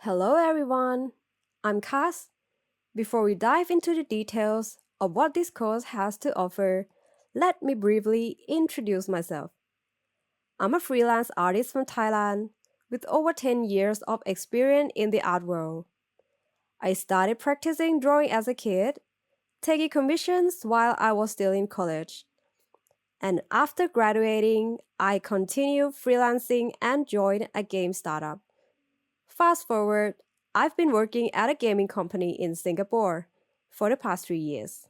Hello everyone, I'm Kaz. Before we dive into the details of what this course has to offer, let me briefly introduce myself. I'm a freelance artist from Thailand with over 10 years of experience in the art world. I started practicing drawing as a kid, taking commissions while I was still in college. And after graduating, I continued freelancing and joined a game startup. Fast forward, I've been working at a gaming company in Singapore for the past 3 years.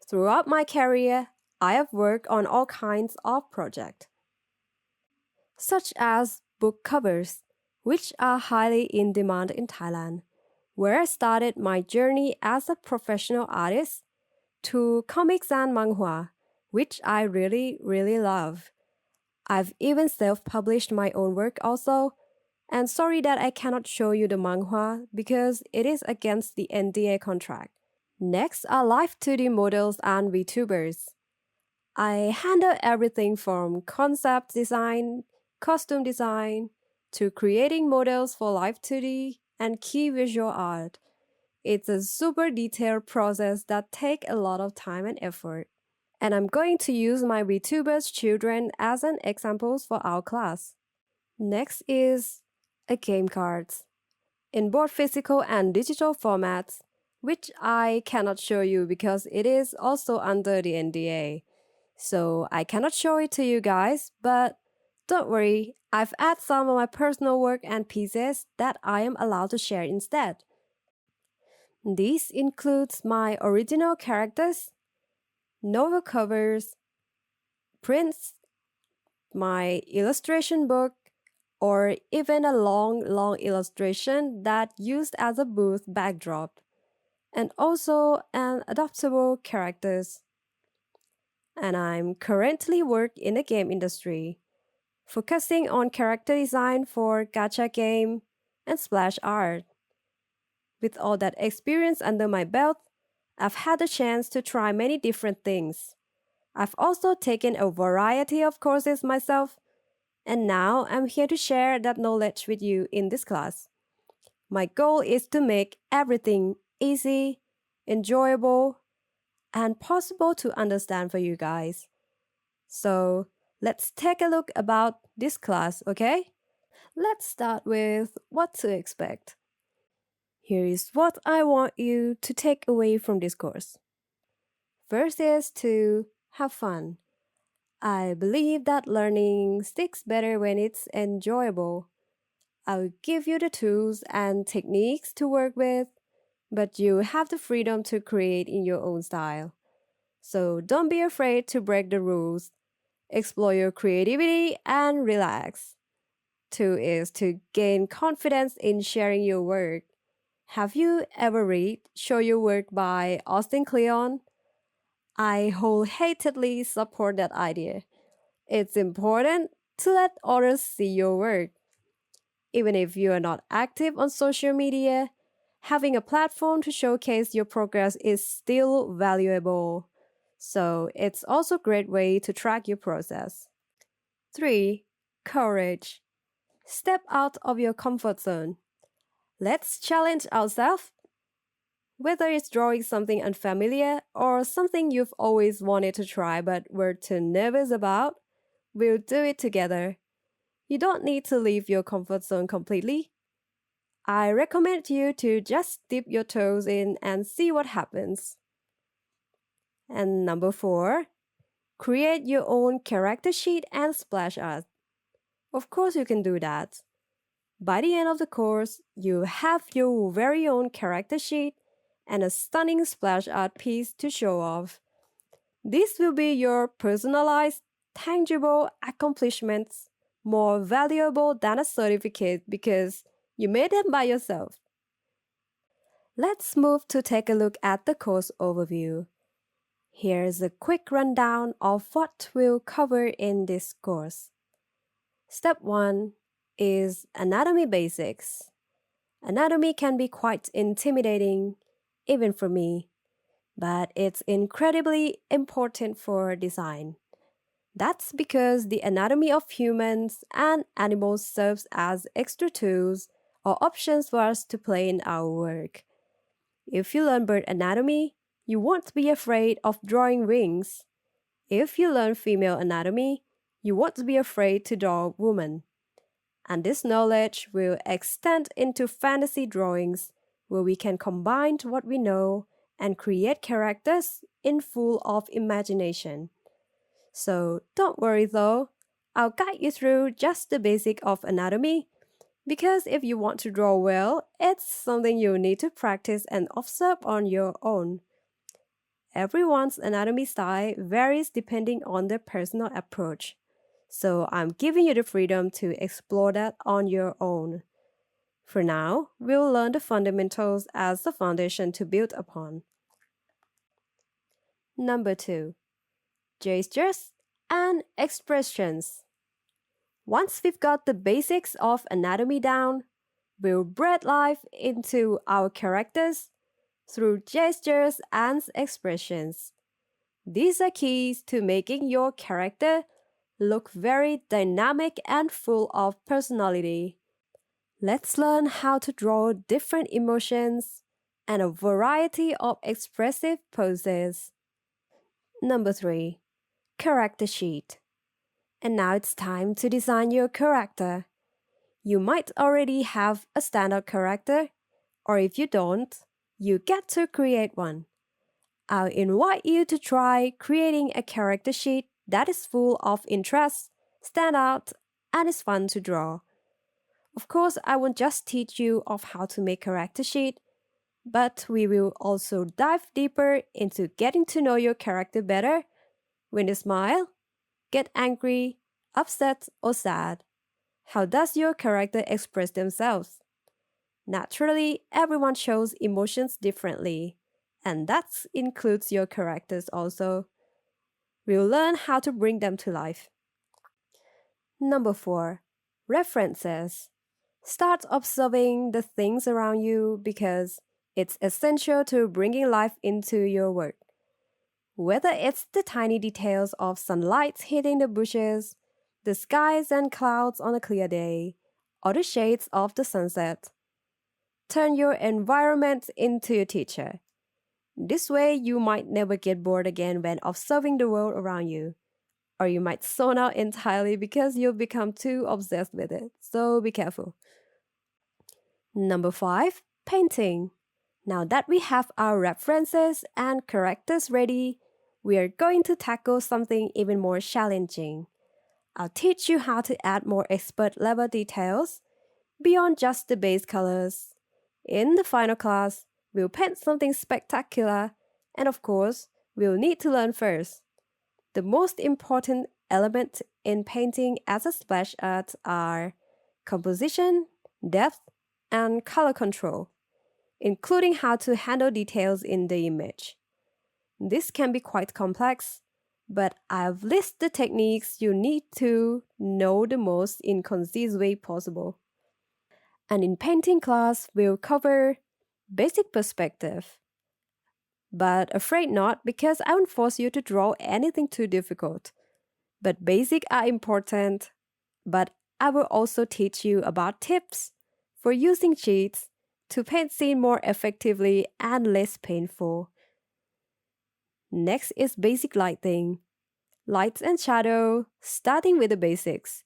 Throughout my career, I have worked on all kinds of projects, such as book covers, which are highly in demand in Thailand, where I started my journey as a professional artist, to comics and manhwa, which I really love. I've even self-published my own work also, and sorry that I cannot show you the manhwa because it is against the NDA contract. Next are live 2D models and VTubers. I handle everything from concept design, costume design, to creating models for live 2D and key visual art. It's a super detailed process that takes a lot of time and effort. And I'm going to use my VTubers children as an examples for our class. Next is a game cards in both physical and digital formats, which I cannot show you because it is also under the NDA. So I cannot show it to you guys, but don't worry, I've added some of my personal work and pieces that I am allowed to share instead. This includes my original characters, novel covers, prints, my illustration book, or even a long illustration that used as a booth backdrop, and also an adaptable characters. And I'm currently working in the game industry, focusing on character design for gacha game and splash art. With all that experience under my belt, I've had the chance to try many different things. I've also taken a variety of courses myself, and now I'm here to share that knowledge with you in this class. My goal is to make everything easy, enjoyable, and possible to understand for you guys. So let's take a look about this class, okay? Let's start with what to expect. Here is what I want you to take away from this course. First is to have fun. I believe that learning sticks better when it's enjoyable. I'll give you the tools and techniques to work with, but you have the freedom to create in your own style. So don't be afraid to break the rules. Explore your creativity and relax. 2 is to gain confidence in sharing your work. Have you ever read Show Your Work by Austin Kleon? I wholeheartedly support that idea. It's important to let others see your work. Even if you are not active on social media, having a platform to showcase your progress is still valuable. So it's also a great way to track your process. 3. Courage. Step out of your comfort zone. Let's challenge ourselves. Whether it's drawing something unfamiliar or something you've always wanted to try but were too nervous about, we'll do it together. You don't need to leave your comfort zone completely. I recommend you to just dip your toes in and see what happens. And number 4, create your own character sheet and splash art. Of course you can do that. By the end of the course, you have your very own character sheet and a stunning splash art piece to show off. This will be your personalized, tangible accomplishments, more valuable than a certificate because you made them by yourself. Let's move to take a look at the course overview. Here's a quick rundown of what we'll cover in this course. Step 1 is anatomy basics. Anatomy can be quite intimidating, even for me, but it's incredibly important for design. That's because the anatomy of humans and animals serves as extra tools or options for us to play in our work. If you learn bird anatomy, you won't be afraid of drawing wings. If you learn female anatomy, you won't be afraid to draw a woman. And this knowledge will extend into fantasy drawings, where we can combine what we know and create characters in full of imagination. So don't worry though, I'll guide you through just the basic of anatomy, because if you want to draw well, it's something you need to practice and observe on your own. Everyone's anatomy style varies depending on their personal approach. So I'm giving you the freedom to explore that on your own. For now, we'll learn the fundamentals as the foundation to build upon. Number 2. Gestures and expressions. Once we've got the basics of anatomy down, we'll breathe life into our characters through gestures and expressions. These are keys to making your character look very dynamic and full of personality. Let's learn how to draw different emotions and a variety of expressive poses. Number 3. Character sheet. And now it's time to design your character. You might already have a standard character, or if you don't, you get to create one. I'll invite you to try creating a character sheet that is full of interest, stand out, and is fun to draw. Of course, I won't just teach you of how to make character sheet, but we will also dive deeper into getting to know your character better when they smile, get angry, upset, or sad. How does your character express themselves? Naturally, everyone shows emotions differently, and that includes your characters also. We'll learn how to bring them to life. Number 4. References. Start observing the things around you because it's essential to bringing life into your work. Whether it's the tiny details of sunlight hitting the bushes, the skies and clouds on a clear day, or the shades of the sunset. Turn your environment into your teacher. This way, you might never get bored again when observing the world around you. Or you might zone out entirely because you'll become too obsessed with it, so be careful. Number 5. Painting. Now that we have our references and characters ready, we are going to tackle something even more challenging. I'll teach you how to add more expert-level details beyond just the base colors. In the final class, we'll paint something spectacular, and of course, we'll need to learn first. The most important elements in painting as a splash art are composition, depth, and color control, including how to handle details in the image. This can be quite complex, but I've listed the techniques you need to know the most in concise way possible. And in painting class, we'll cover basic perspective. But afraid not, because I won't force you to draw anything too difficult. But basic are important, but I will also teach you about tips for using sheets to paint scene more effectively and less painful. Next is basic lighting. Lights and shadow, starting with the basics.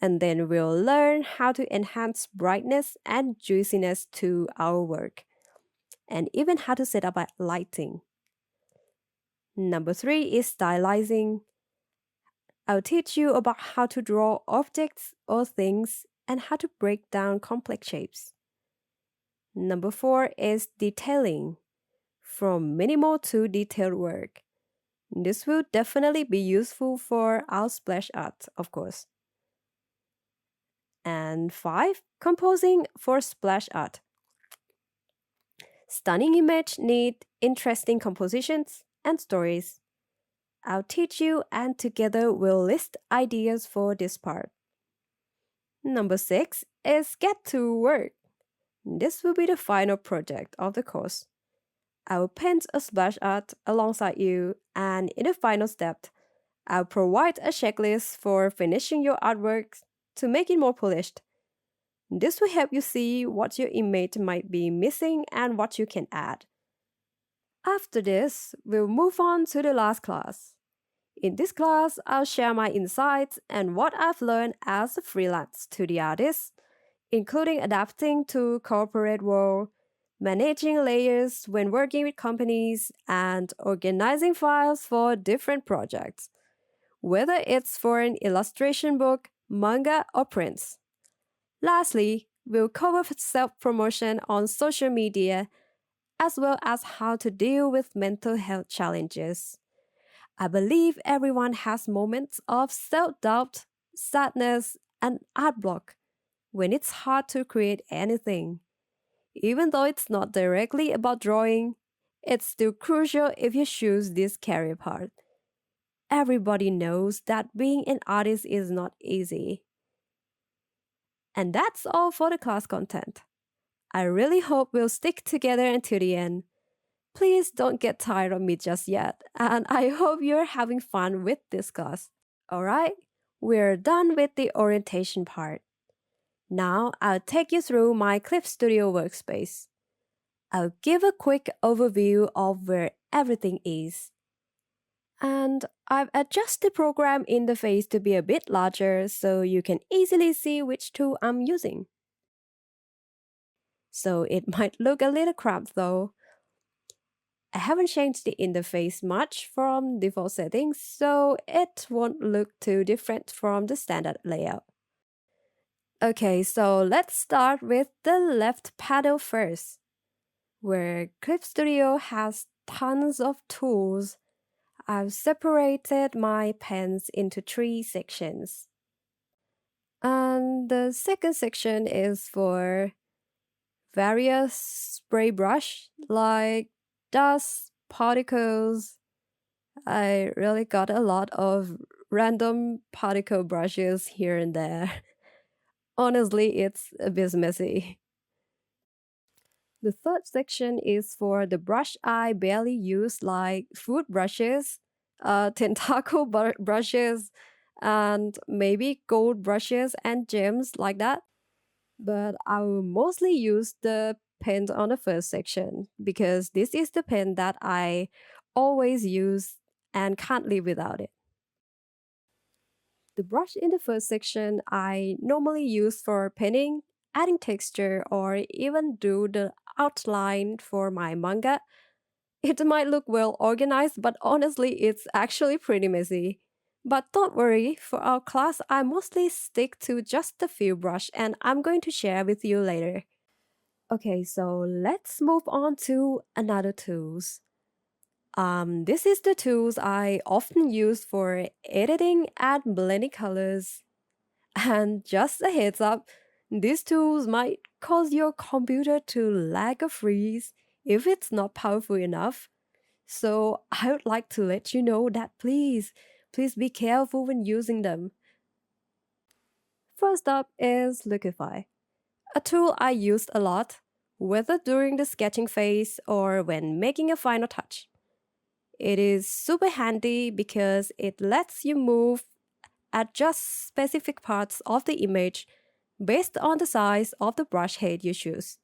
And then we'll learn how to enhance brightness and juiciness to our work, and even how to set up lighting. Number 3 is stylizing. I'll teach you about how to draw objects or things and how to break down complex shapes. Number 4 is detailing, from minimal to detailed work. This will definitely be useful for our splash art, of course. And 5, composing for splash art. Stunning images need interesting compositions and stories. I'll teach you, and together we'll list ideas for this part. Number 6 is get to work. This will be the final project of the course. I will paint a splash art alongside you, and in the final step, I'll provide a checklist for finishing your artwork to make it more polished. This will help you see what your image might be missing and what you can add. After this, we'll move on to the last class. In this class, I'll share my insights and what I've learned as a freelance 2D artist, including adapting to corporate world, managing layers when working with companies, and organizing files for different projects, whether it's for an illustration book, manga, or prints. Lastly, we'll cover self-promotion on social media, as well as how to deal with mental health challenges. I believe everyone has moments of self-doubt, sadness, and art block when it's hard to create anything. Even though it's not directly about drawing, it's still crucial if you choose this career path. Everybody knows that being an artist is not easy. And that's all for the class content. I really hope we'll stick together until the end. Please don't get tired of me just yet, and I hope you're having fun with this class. Alright, we're done with the orientation part. Now I'll take you through my Clip Studio workspace. I'll give a quick overview of where everything is. And I've adjusted the program interface to be a bit larger so you can easily see which tool I'm using. So it might look a little cramped though. I haven't changed the interface much from default settings, so it won't look too different from the standard layout. Okay, so let's start with the left panel first, where Clip Studio has tons of tools. I've separated my pens into 3 sections. And the second section is for various spray brush like dust, particles. I really got a lot of random particle brushes here and there. Honestly, it's a bit messy. The third section is for the brush I barely use, like food brushes, tentacle brushes, and maybe gold brushes and gems like that. But I will mostly use the pen on the first section because this is the pen that I always use and can't live without it. The brush in the first section I normally use for penning, adding texture, or even do the outline for my manga. It might look well organized, but honestly, it's actually pretty messy. But don't worry, for our class, I mostly stick to just a few brush and I'm going to share with you later. Okay, so let's move on to another tools. This is the tools I often use for editing and blending colors. And just a heads up, these tools might cause your computer to lag or freeze if it's not powerful enough. So I would like to let you know that please be careful when using them. First up is Liquify, a tool I used a lot, whether during the sketching phase or when making a final touch. It is super handy because it lets you adjust specific parts of the image based on the size of the brush head you choose.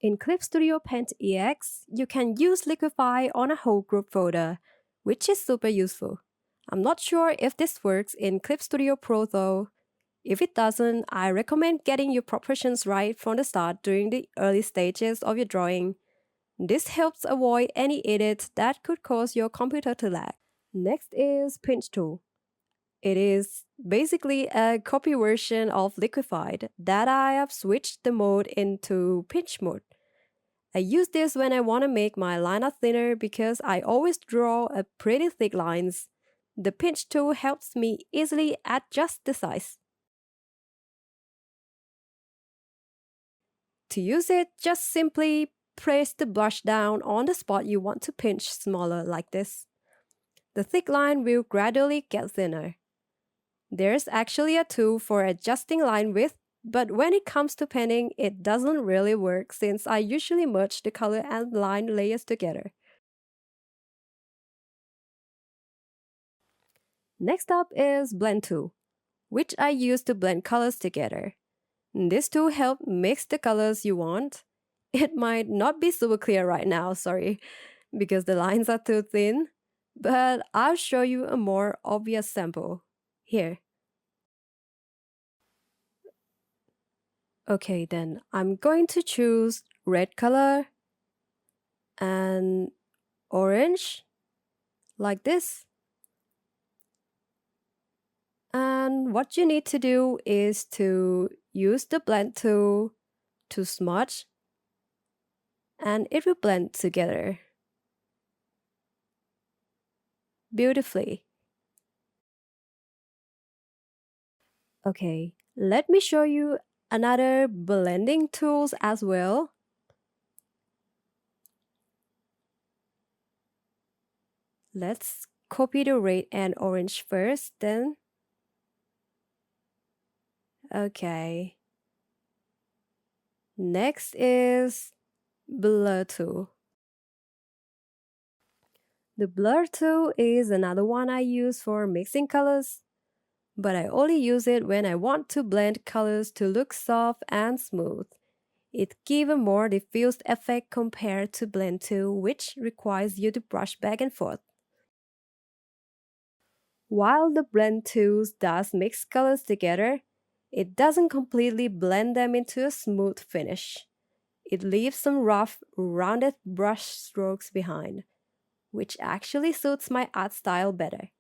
In Clip Studio Paint EX, you can use Liquify on a whole group folder, which is super useful. I'm not sure if this works in Clip Studio Pro though. If it doesn't, I recommend getting your proportions right from the start during the early stages of your drawing. This helps avoid any edits that could cause your computer to lag. Next is Pinch Tool. It is basically a copy version of Liquify that I have switched the mode into pinch mode. I use this when I want to make my line art thinner because I always draw a pretty thick lines. The pinch tool helps me easily adjust the size. To use it, just simply place the brush down on the spot you want to pinch smaller like this. The thick line will gradually get thinner. There's actually a tool for adjusting line width, but when it comes to penning, it doesn't really work since I usually merge the color and line layers together. Next up is Blend Tool, which I use to blend colors together. This tool helps mix the colors you want. It might not be super clear right now, sorry, because the lines are too thin, but I'll show you a more obvious sample. Here. Okay, then I'm going to choose red color and orange, like this. And what you need to do is to use the blend tool to smudge, and it will blend together beautifully. Okay, let me show you another blending tools as well. Let's copy the red and orange first, then. Okay. Next is blur tool. The blur tool is another one I use for mixing colors, but I only use it when I want to blend colors to look soft and smooth. It gives a more diffused effect compared to blend tool, which requires you to brush back and forth. While the blend tool does mix colors together, it doesn't completely blend them into a smooth finish. It leaves some rough, rounded brush strokes behind, which actually suits my art style better.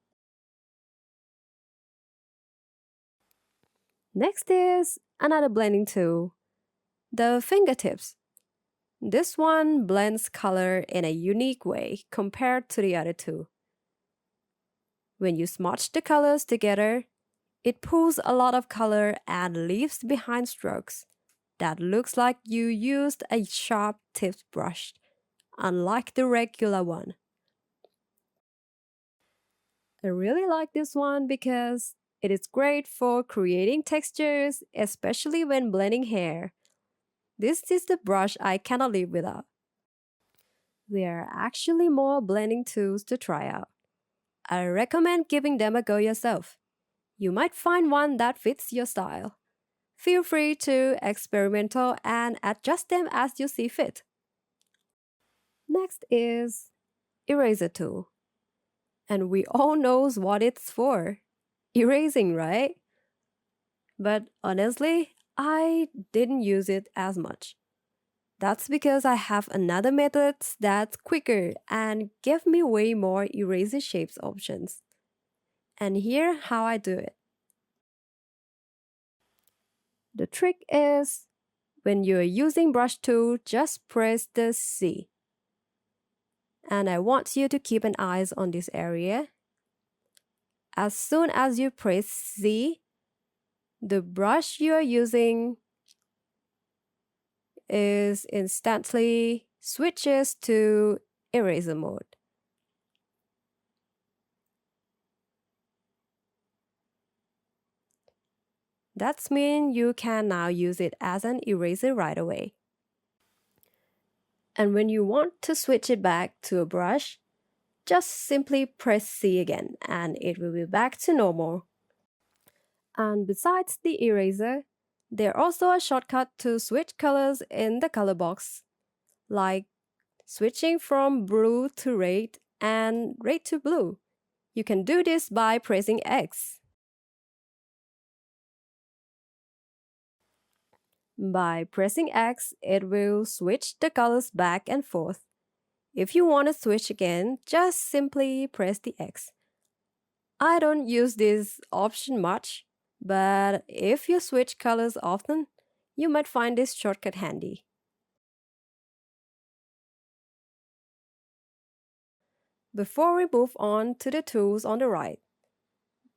Next is another blending tool, the fingertips. This one blends color in a unique way compared to the other two. When you smudge the colors together, it pulls a lot of color and leaves behind strokes that looks like you used a sharp-tipped brush, unlike the regular one. I really like this one because it is great for creating textures, especially when blending hair. This is the brush I cannot live without. There are actually more blending tools to try out. I recommend giving them a go yourself. You might find one that fits your style. Feel free to experiment and adjust them as you see fit. Next is eraser tool. And we all knows what it's for. Erasing, right? But honestly, I didn't use it as much. That's because I have another method that's quicker and give me way more eraser shapes options. And here how I do it. The trick is, when you're using brush tool, just press the C. And I want you to keep an eye on this area. As soon as you press C, the brush you are using is instantly switches to eraser mode. That means you can now use it as an eraser right away. And when you want to switch it back to a brush, just simply press C again and it will be back to normal. And besides the eraser, there's also a shortcut to switch colors in the color box, like switching from blue to red and red to blue. You can do this by pressing X. By pressing X, it will switch the colors back and forth. If you want to switch again, just simply press the X. I don't use this option much, but if you switch colors often, you might find this shortcut handy. Before we move on to the tools on the right,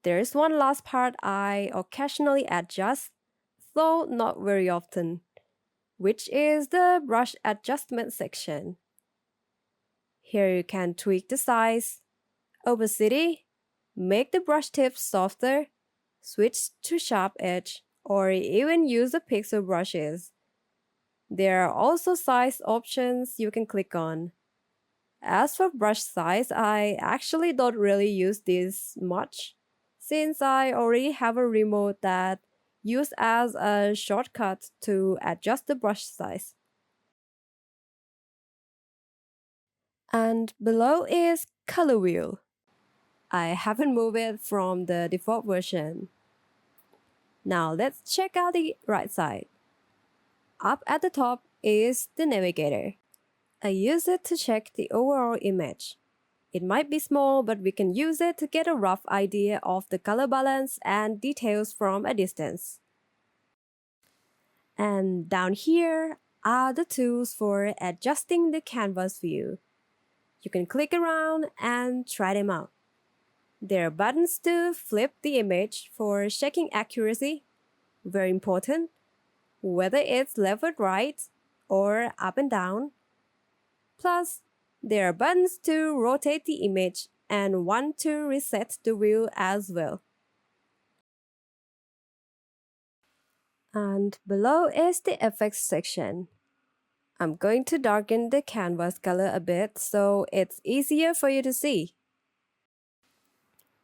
there's one last part I occasionally adjust, though not very often, which is the brush adjustment section. Here you can tweak the size, opacity, make the brush tips softer, switch to sharp edge, or even use the pixel brushes. There are also size options you can click on. As for brush size, I actually don't really use this much, since I already have a remote that used as a shortcut to adjust the brush size. And below is color wheel. I haven't moved it from the default version. Now let's check out the right side. Up at the top is the navigator. I use it to check the overall image. It might be small, but we can use it to get a rough idea of the color balance and details from a distance. And down here are the tools for adjusting the canvas view. You can click around and try them out. There are buttons to flip the image for checking accuracy, very important, whether it's left or right or up and down. Plus, there are buttons to rotate the image and one to reset the view as well. And below is the effects section. I'm going to darken the canvas color a bit so it's easier for you to see.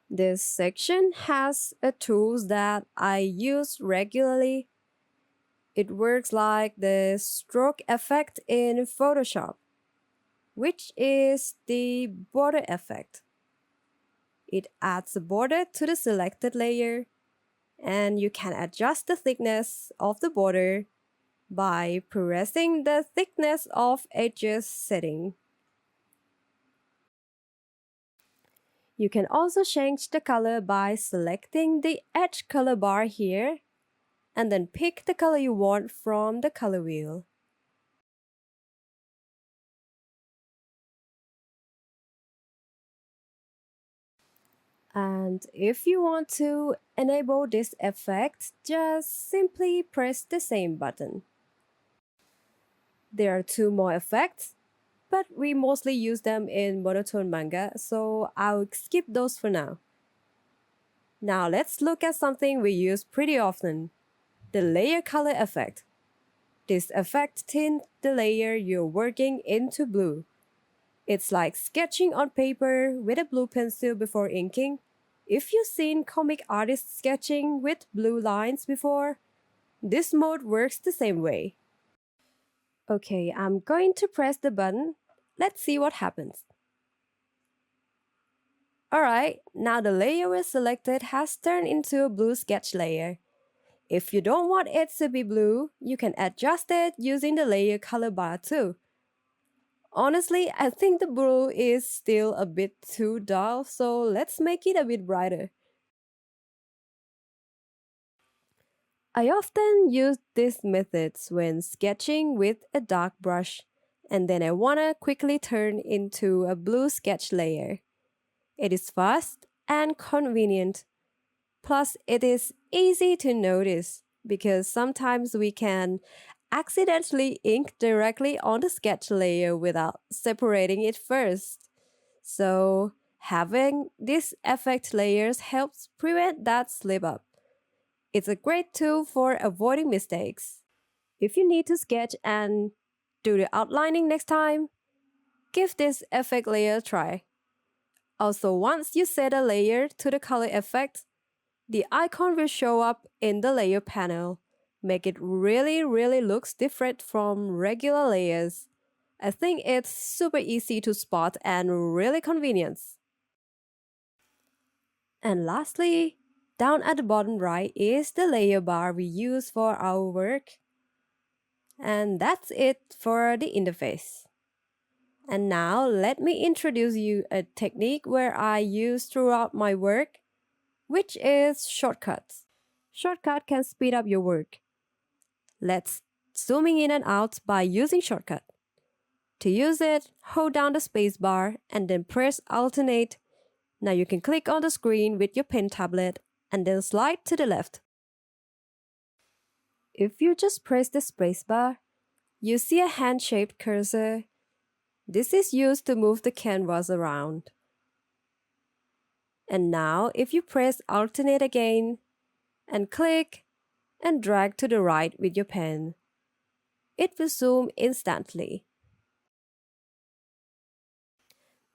This section has tools that I use regularly. It works like the stroke effect in Photoshop, which is the border effect. It adds a border to the selected layer, and you can adjust the thickness of the border by pressing the thickness of edges setting. You can also change the color by selecting the edge color bar here, and then pick the color you want from the color wheel. And if you want to enable this effect, just simply press the same button. There are two more effects, but we mostly use them in monotone manga, so I'll skip those for now. Now let's look at something we use pretty often, the layer color effect. This effect tints the layer you're working into blue. It's like sketching on paper with a blue pencil before inking. If you've seen comic artists sketching with blue lines before, this mode works the same way. Okay, I'm going to press the button. Let's see what happens. Alright, now the layer we selected has turned into a blue sketch layer. If you don't want it to be blue, you can adjust it using the layer color bar too. Honestly, I think the blue is still a bit too dull, so let's make it a bit brighter. I often use these methods when sketching with a dark brush, and then I wanna quickly turn into a blue sketch layer. It is fast and convenient. Plus, it is easy to notice because sometimes we can accidentally ink directly on the sketch layer without separating it first. So, having these effect layers helps prevent that slip up. It's a great tool for avoiding mistakes. If you need to sketch and do the outlining next time, give this effect layer a try. Also, once you set a layer to the color effect, the icon will show up in the layer panel. Make it really looks different from regular layers. I think it's super easy to spot and really convenient. And lastly, down at the bottom right is the layer bar we use for our work. And that's it for the interface. And now let me introduce you a technique where I use throughout my work, which is shortcuts. Shortcut can speed up your work. Let's zooming in and out by using shortcut. To use it, hold down the space bar and then press alternate. Now you can click on the screen with your pen tablet and then slide to the left. If you just press the space bar, you see a hand-shaped cursor. This is used to move the canvas around. And now if you press alternate again and click and drag to the right with your pen, it will zoom instantly.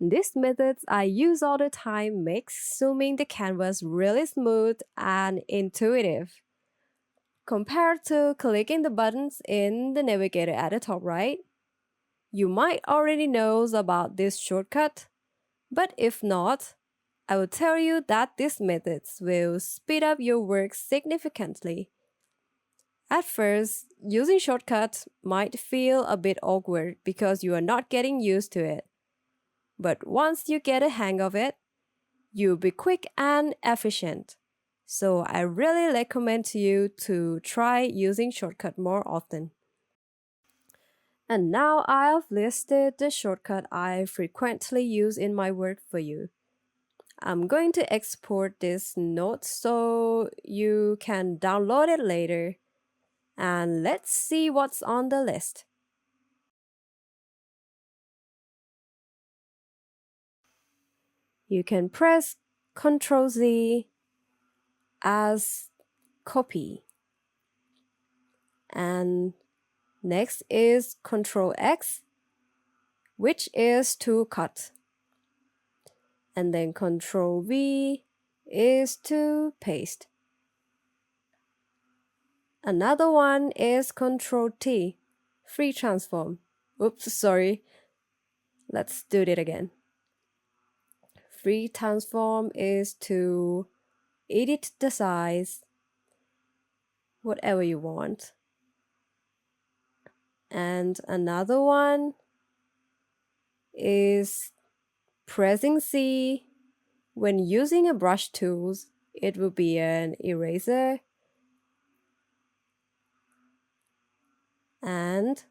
These methods I use all the time makes zooming the canvas really smooth and intuitive. Compared to clicking the buttons in the navigator at the top right, you might already know about this shortcut, but if not, I will tell you that these methods will speed up your work significantly. At first, using shortcuts might feel a bit awkward because you are not getting used to it. But once you get a hang of it, you'll be quick and efficient. So I really recommend to you to try using shortcut more often. And now I've listed the shortcut I frequently use in my work for you. I'm going to export this note so you can download it later. And let's see what's on the list. You can press Ctrl Z as copy. And next is Ctrl X, which is to cut. And then Ctrl V is to paste. Another one is Ctrl T, free transform. Oops, sorry. Let's do it again. Free transform is to edit the size, whatever you want. And another one is pressing C. When using a brush tools, it will be an eraser. And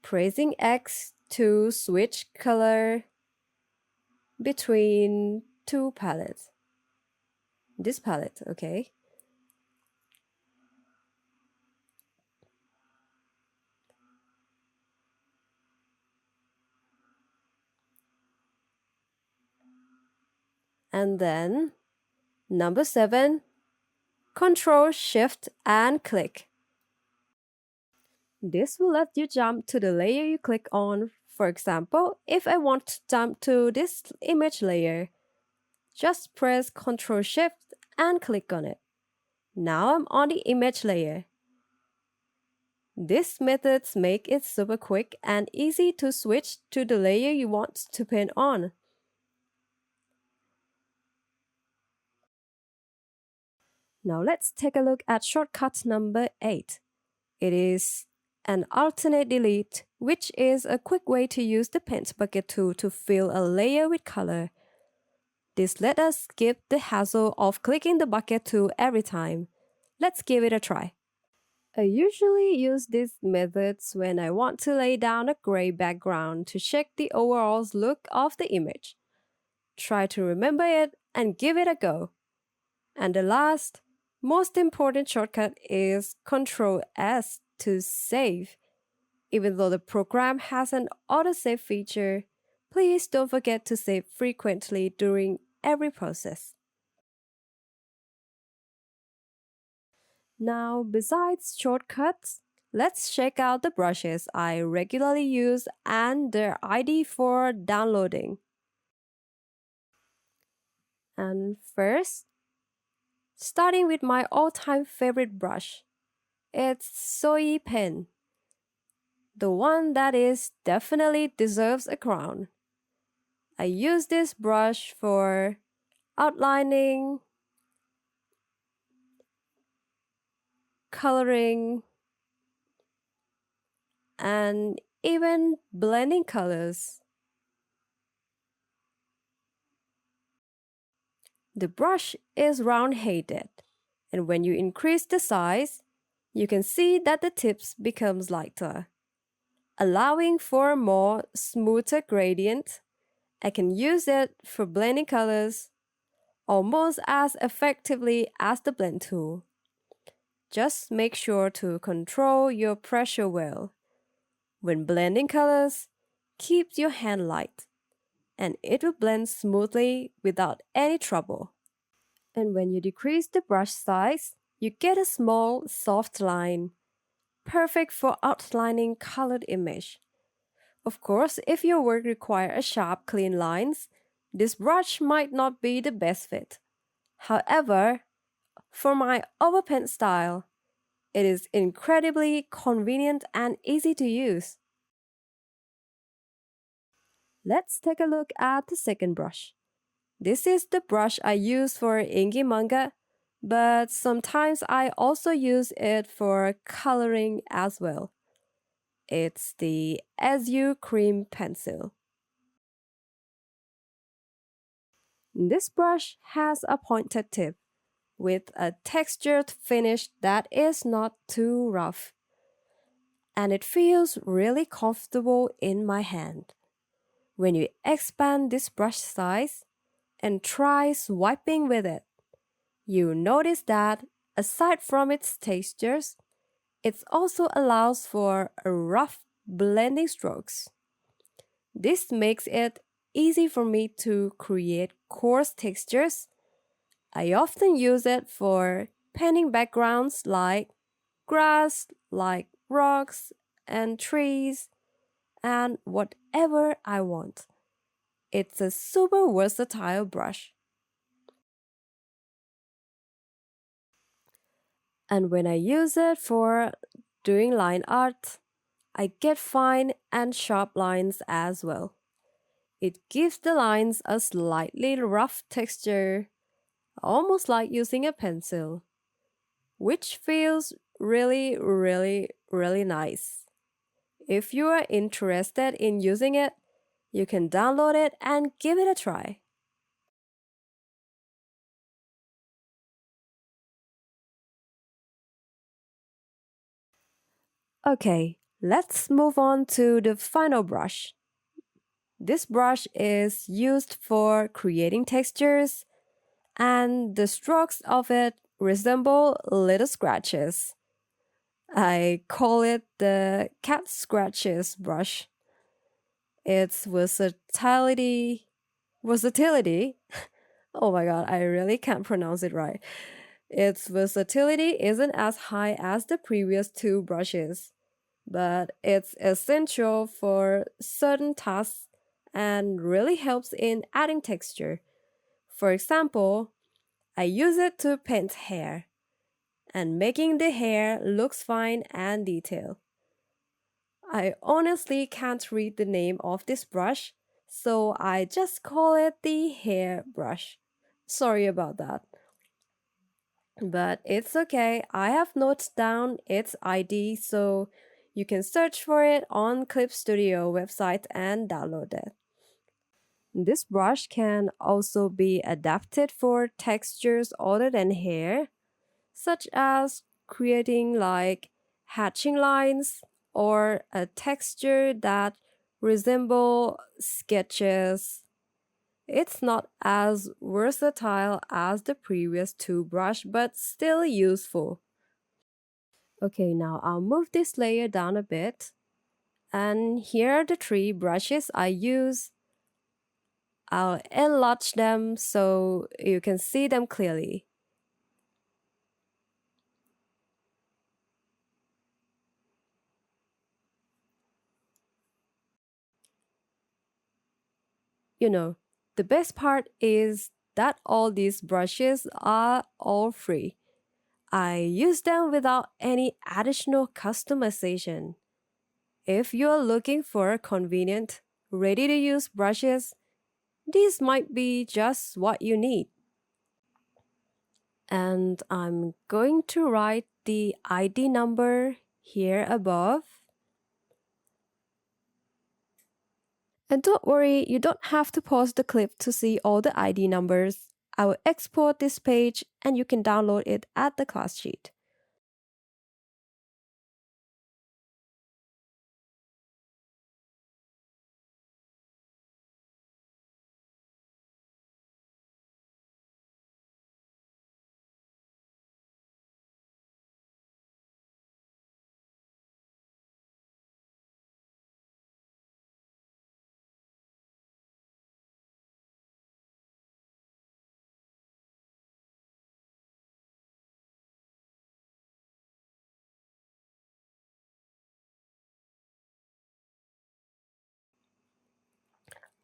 pressing X to switch color between two palettes. This palette, okay? And then number 7, Control, Shift, and click. This will let you jump to the layer you click on. For example, if I want to jump to this image layer, just press Ctrl Shift and click on it. Now I'm on the image layer. These methods make it super quick and easy to switch to the layer you want to paint on. Now let's take a look at shortcut number 8. It is an alternate delete, which is a quick way to use the paint bucket tool to fill a layer with color. This lets us skip the hassle of clicking the bucket tool every time. Let's give it a try. I usually use these methods when I want to lay down a gray background to check the overall look of the image. Try to remember it and give it a go. And the last, most important shortcut is Ctrl S to save. Even though the program has an autosave feature, please don't forget to save frequently during every process. Now, besides shortcuts, let's check out the brushes I regularly use and their ID for downloading. And first, starting with my all-time favorite brush, it's Soy Pen. The one that is definitely deserves a crown. I use this brush for outlining, coloring, and even blending colors. The brush is round-headed, and when you increase the size, you can see that the tips becomes lighter, allowing for a more smoother gradient. I can use it for blending colors almost as effectively as the blend tool. Just make sure to control your pressure well. When blending colors, keep your hand light, and it will blend smoothly without any trouble. And when you decrease the brush size, you get a small, soft line, perfect for outlining colored image. Of course, if your work requires sharp, clean lines, this brush might not be the best fit. However, for my overpen style, it is incredibly convenient and easy to use. Let's take a look at the second brush. This is the brush I use for inking manga, but sometimes I also use it for coloring as well. It's the SU Cream Pencil. This brush has a pointed tip with a textured finish that is not too rough, and it feels really comfortable in my hand. When you expand this brush size and try swiping with it, you notice that aside from its textures, it also allows for rough blending strokes. This makes it easy for me to create coarse textures. I often use it for painting backgrounds like grass, like rocks and trees, and whatever I want. It's a super versatile brush. And when I use it for doing line art, I get fine and sharp lines as well. It gives the lines a slightly rough texture, almost like using a pencil, which feels really nice. If you are interested in using it, you can download it and give it a try. Okay, let's move on to the final brush. This brush is used for creating textures, and the strokes of it resemble little scratches. I call it the cat scratches brush. Its versatility, oh my god, I really can't pronounce it right. Its versatility isn't as high as the previous two brushes, but it's essential for certain tasks and really helps in adding texture. For example, I use it to paint hair, and making the hair looks fine and detailed. I honestly can't read the name of this brush, so I just call it the hair brush. Sorry about that. But it's okay, I have noted down its ID so you can search for it on Clip Studio website and download it. This brush can also be adapted for textures other than hair, such as creating like hatching lines or a texture that resemble sketches. It's not as versatile as the previous two brush, but still useful. Okay, now I'll move this layer down a bit. And here are the three brushes I use. I'll enlarge them so you can see them clearly. You know, the best part is that all these brushes are all free. I use them without any additional customization. If you're looking for convenient, ready to use brushes, these might be just what you need. And I'm going to write the ID number here above. And don't worry, you don't have to pause the clip to see all the ID numbers. I will export this page and you can download it at the class sheet.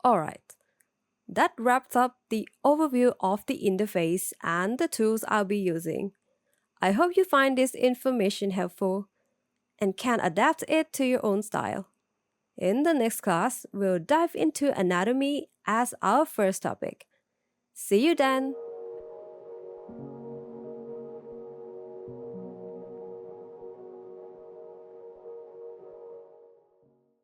Alright, that wraps up the overview of the interface and the tools I'll be using. I hope you find this information helpful and can adapt it to your own style. In the next class, we'll dive into anatomy as our first topic. See you then!